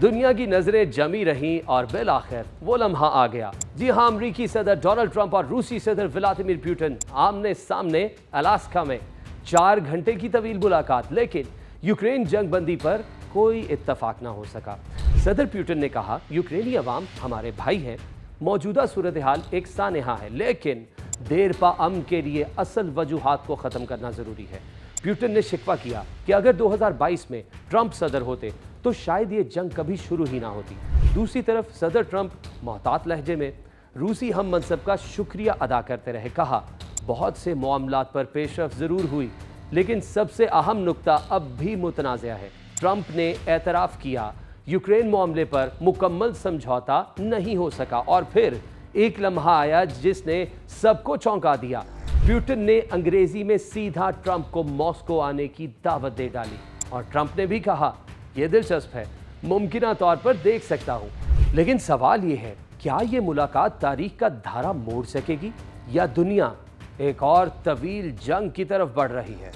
دنیا کی نظریں جمی رہیں اور بالآخر وہ لمحہ آ گیا۔ جی ہاں، امریکی صدر ڈونلڈ ٹرمپ اور روسی صدر ولادیمیر پوٹن آمنے سامنے الاسکا میں 4 گھنٹے کی طویل ملاقات، لیکن یوکرین جنگ بندی پر کوئی اتفاق نہ ہو سکا۔ صدر پوٹن نے کہا، یوکرینی عوام ہمارے بھائی ہیں، موجودہ صورتحال ایک سانحہ ہے، لیکن دیر پا امن کے لیے اصل وجوہات کو ختم کرنا ضروری ہے۔ پوٹن نے شکوہ کیا کہ اگر 2022 میں ٹرمپ صدر ہوتے تو شاید یہ جنگ کبھی شروع ہی نہ ہوتی۔ دوسری طرف صدر ٹرمپ محتاط لہجے میں روسی ہم منصب کا شکریہ ادا کرتے رہے، کہا بہت سے معاملات پر پیش رفت ضرور ہوئی، لیکن سب سے اہم نقطہ اب بھی متنازع ہے۔ ٹرمپ نے اعتراف کیا یوکرین معاملے پر مکمل سمجھوتا نہیں ہو سکا، اور پھر ایک لمحہ آیا جس نے سب کو چونکا دیا۔ پوٹن نے انگریزی میں سیدھا ٹرمپ کو ماسکو آنے کی دعوت دے ڈالی، اور ٹرمپ نے بھی کہا یہ دلچسپ ہے، ممکنہ طور پر دیکھ سکتا ہوں۔ لیکن سوال یہ ہے، کیا یہ ملاقات تاریخ کا دھارا موڑ سکے گی یا دنیا ایک اور طویل جنگ کی طرف بڑھ رہی ہے؟